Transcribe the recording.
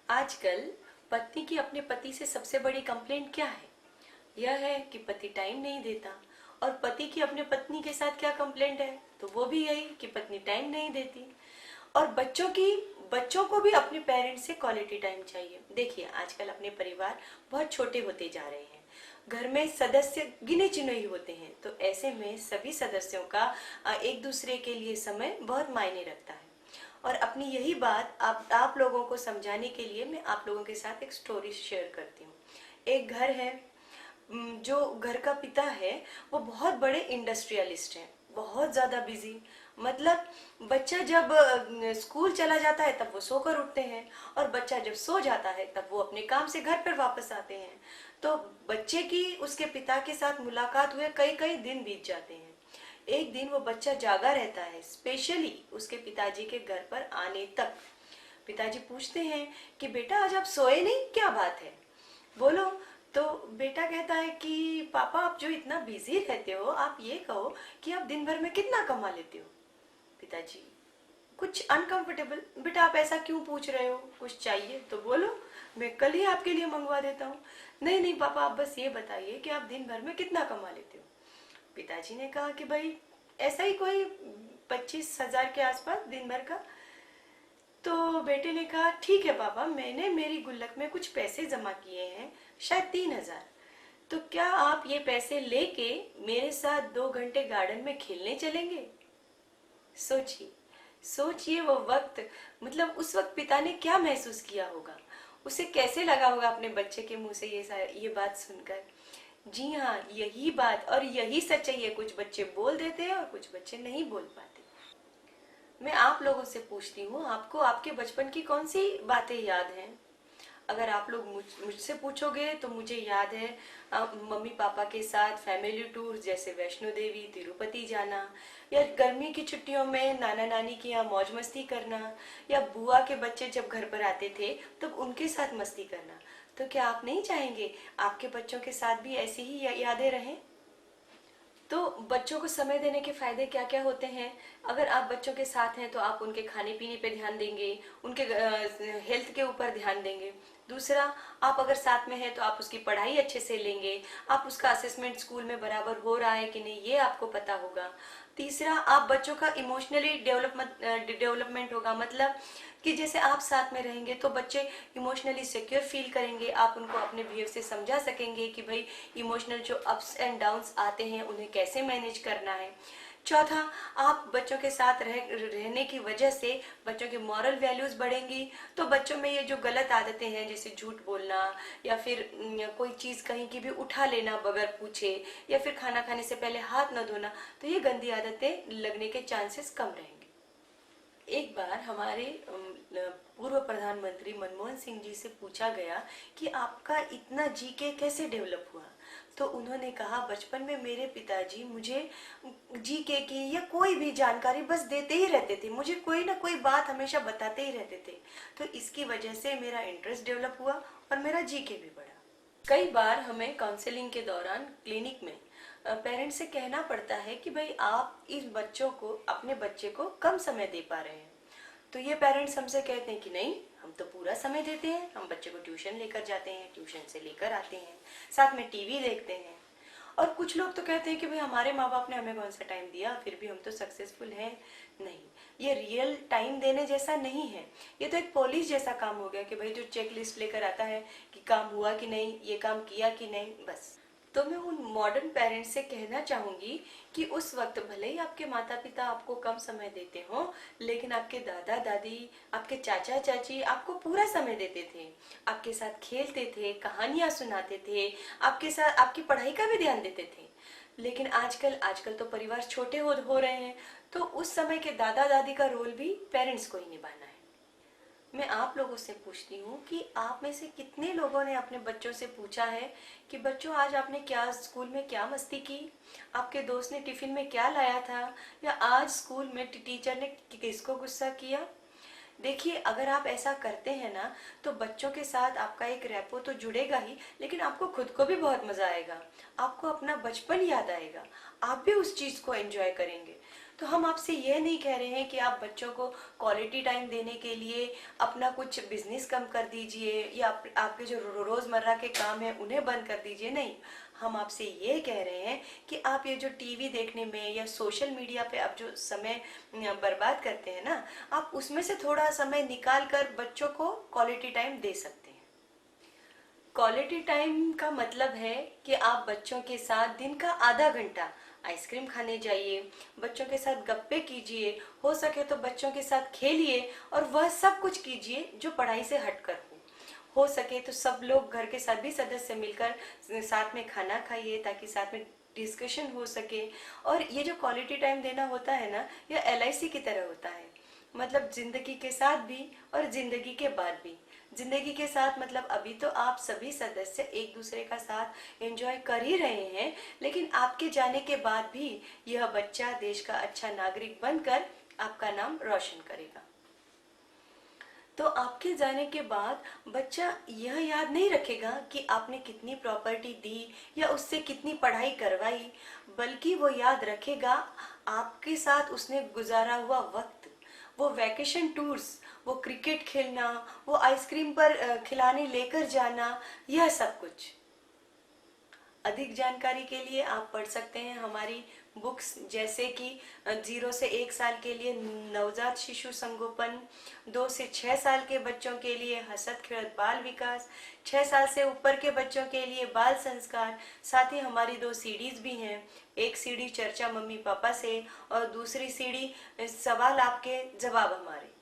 आजकल पत्नी की अपने पति से सबसे बड़ी कंप्लेंट क्या है? यह है कि पति टाइम नहीं देता। और पति की अपने पत्नी के साथ क्या कंप्लेंट है? तो वो भी यही कि पत्नी टाइम नहीं देती। और बच्चों को भी अपने पेरेंट्स से क्वालिटी टाइम चाहिए। देखिए, आजकल अपने परिवार बहुत छोटे होते जा रहे हैं। घर में सदस्य गिने चुने ही होते हैं, तो ऐसे में सभी सदस्यों का एक दूसरे के लिए समय बहुत मायने रखता है। और अपनी यही बात आप लोगों को समझाने के लिए मैं आप लोगों के साथ एक स्टोरी शेयर करती हूँ। एक घर है, जो घर का पिता है वो बहुत बड़े इंडस्ट्रियलिस्ट हैं, बहुत ज़्यादा बिजी। मतलब बच्चा जब स्कूल चला जाता है तब वो सोकर उठते हैं, और बच्चा जब सो जाता है तब वो अपने काम से घर पर वापस आते हैं। तो बच्चे की उसके पिता के साथ मुलाकात हुए कई कई दिन बीत जाते हैं। एक दिन वो बच्चा जागा रहता है, स्पेशली उसके पिताजी के घर पर आने तक। पिताजी पूछते हैं कि बेटा, आज आप सोए नहीं, क्या बात है, बोलो। तो बेटा कहता है कि पापा, आप जो इतना बिजी रहते हो, आप ये कहो कि आप दिन भर में कितना कमा लेते हो। पिताजी कुछ अनकंफर्टेबल, बेटा आप ऐसा क्यों पूछ रहे हो, कुछ चाहिए तो बोलो, मैं कल ही आपके लिए मंगवा देता हूँ। नहीं नहीं पापा, आप बस ये बताइए कि आप दिन भर में कितना कमा लेते हो। पिताजी ने कहा कि भाई ऐसा ही कोई 25,000 के आसपास दिन भर का। तो बेटे ने कहा ठीक है पापा, मैंने मेरी गुल्लक में कुछ पैसे जमा किए हैं, शायद 3,000। तो क्या आप ये पैसे लेके मेरे साथ 2 घंटे गार्डन में खेलने चलेंगे? सोचिए, सोचिए वो वक्त, मतलब उस वक्त पिता ने क्या महसूस किया होगा, उसे कैसे लगा होगा अपने बच्चे के मुंह से ये बात सुनकर। जी हाँ, यही बात और यही सच्चाई है, कुछ बच्चे बोल देते हैं और कुछ बच्चे नहीं बोल पाते। मैं आप लोगों से पूछती हूँ, आपको आपके बचपन की कौन सी बातें याद हैं? अगर आप लोग मुझसे पूछोगे तो मुझे याद है मम्मी पापा के साथ फैमिली टूर, जैसे वैष्णो देवी, तिरुपति जाना, या गर्मी की छुट्टियों में नाना नानी के यहाँ मौज मस्ती करना, या बुआ के बच्चे जब घर पर आते थे तब उनके साथ मस्ती करना। तो क्या आप नहीं चाहेंगे आपके बच्चों के साथ भी ऐसी ही यादें रहें? तो बच्चों को समय देने के फायदे क्या क्या होते हैं? अगर आप बच्चों के साथ हैं तो आप उनके खाने पीने पे ध्यान देंगे, उनके हेल्थ के ऊपर ध्यान देंगे। दूसरा, आप अगर साथ में हैं तो आप उसकी पढ़ाई अच्छे से लेंगे, आप उसका असेसमेंट स्कूल में बराबर हो रहा है कि नहीं ये आपको पता होगा। तीसरा, आप बच्चों का इमोशनली डेवलपमेंट होगा, मतलब कि जैसे आप साथ में रहेंगे तो बच्चे इमोशनली सिक्योर फील करेंगे, आप उनको अपने बिहेव से समझा सकेंगे कि भाई इमोशनल जो अप्स एंड डाउन्स आते हैं उन्हें कैसे मैनेज करना है। चौथा, आप बच्चों के साथ रहने की वजह से बच्चों की मॉरल वैल्यूज बढ़ेंगी। तो बच्चों में ये जो गलत आदतें हैं, जैसे झूठ बोलना, या फिर कोई चीज कहीं की भी उठा लेना बगैर पूछे, या फिर खाना खाने से पहले हाथ न धोना, तो ये गंदी आदतें लगने के चांसेस कम रहेंगे। एक बार हमारे पूर्व प्रधानमंत्री मनमोहन सिंह जी से पूछा गया कि आपका इतना जीके कैसे डेवलप हुआ। तो उन्होंने कहा, बचपन में मेरे पिताजी मुझे जीके की या कोई भी जानकारी बस देते ही रहते थे, मुझे कोई ना कोई बात हमेशा बताते ही रहते थे। तो इसकी वजह से मेरा इंटरेस्ट डेवलप हुआ और मेरा जीके भी बढ़ा। कई बार हमें काउंसलिंग के दौरान क्लिनिक में पेरेंट्स से कहना पड़ता है कि भाई आप इस बच्चों को, अपने बच्चे को कम समय दे पा रहे हैं। तो ये पेरेंट्स हमसे कहते हैं कि नहीं, हम तो पूरा समय देते हैं, हम बच्चे को ट्यूशन लेकर जाते हैं, ट्यूशन से लेकर आते हैं, साथ में टीवी देखते हैं। और कुछ लोग तो कहते हैं कि भाई हमारे माँ बाप ने हमें कौन सा टाइम दिया, फिर भी हम तो सक्सेसफुल हैं। नहीं, ये रियल टाइम देने जैसा नहीं है, ये तो एक पॉलिश जैसा काम हो गया कि भाई जो चेक लिस्ट लेकर आता है कि काम हुआ कि नहीं, ये काम किया कि नहीं, बस। तो मैं उन मॉडर्न पेरेंट्स से कहना चाहूंगी कि उस वक्त भले ही आपके माता पिता आपको कम समय देते हो, लेकिन आपके दादा दादी, आपके चाचा चाची आपको पूरा समय देते थे, आपके साथ खेलते थे, कहानियां सुनाते थे, आपके साथ आपकी पढ़ाई का भी ध्यान देते थे। लेकिन आजकल आजकल तो परिवार छोटे हो रहे हैं, तो उस समय के दादा दादी का रोल भी पेरेंट्स को ही निभाना है। मैं आप लोगों से पूछती हूँ कि आप में से कितने लोगों ने अपने बच्चों से पूछा है कि बच्चों, आज आपने क्या स्कूल में क्या मस्ती की, आपके दोस्त ने टिफिन में क्या लाया था, या आज स्कूल में टीचर ने किसको गुस्सा किया। देखिए, अगर आप ऐसा करते हैं ना, तो बच्चों के साथ आपका एक रैपो तो जुड़ेगा ही, लेकिन आपको खुद को भी बहुत मजा आएगा, आपको अपना बचपन याद आएगा, आप भी उस चीज को एंजॉय करेंगे। तो हम आपसे यह नहीं कह रहे हैं कि आप बच्चों को क्वालिटी टाइम देने के लिए अपना कुछ बिजनेस कम कर दीजिए या आपके जो रोजमर्रा के काम हैं उन्हें बंद कर दीजिए। नहीं, हम आपसे ये कह रहे हैं कि आप ये जो टीवी देखने में या सोशल मीडिया पे आप जो समय बर्बाद करते हैं ना, आप उसमें से थोड़ा समय निकाल कर बच्चों को क्वालिटी टाइम दे सकते हैं। क्वालिटी टाइम का मतलब है कि आप बच्चों के साथ दिन का आधा घंटा आइसक्रीम खाने जाइए, बच्चों के साथ गप्पे कीजिए, हो सके तो बच्चों के साथ खेलिए और वह सब कुछ कीजिए जो पढ़ाई से हटकर हो सके तो सब लोग घर के सभी सदस्य मिलकर साथ में खाना खाइए ताकि साथ में डिस्कशन हो सके। और ये जो क्वालिटी टाइम देना होता है ना, यह एलआईसी की तरह होता है, मतलब जिंदगी के साथ भी और जिंदगी के बाद भी। जिंदगी के साथ मतलब अभी तो आप सभी सदस्य एक दूसरे का साथ एंजॉय कर ही रहे हैं, लेकिन आपके जाने के बाद भी यह बच्चा देश का अच्छा नागरिक बनकर आपका नाम रोशन करेगा। तो आपके जाने के बाद बच्चा यह याद नहीं रखेगा कि आपने कितनी प्रॉपर्टी दी या उससे कितनी पढ़ाई करवाई, बल्कि वो याद रखेगा आपके साथ उसने गुजारा हुआ वक्त, वो वैकेशन टूर्स, वो क्रिकेट खेलना, वो आइसक्रीम पर खिलाने लेकर जाना, यह सब कुछ। अधिक जानकारी के लिए आप पढ़ सकते हैं हमारी बुक्स, जैसे कि 0 से 1 साल के लिए नवजात शिशु संगोपन, 2 से 6 साल के बच्चों के लिए हसत खेलत बाल विकास, 6 साल से ऊपर के बच्चों के लिए बाल संस्कार। साथ ही हमारी 2 सीडीज भी हैं, एक सीडी चर्चा मम्मी पापा से और दूसरी सीडी सवाल आपके जवाब हमारे।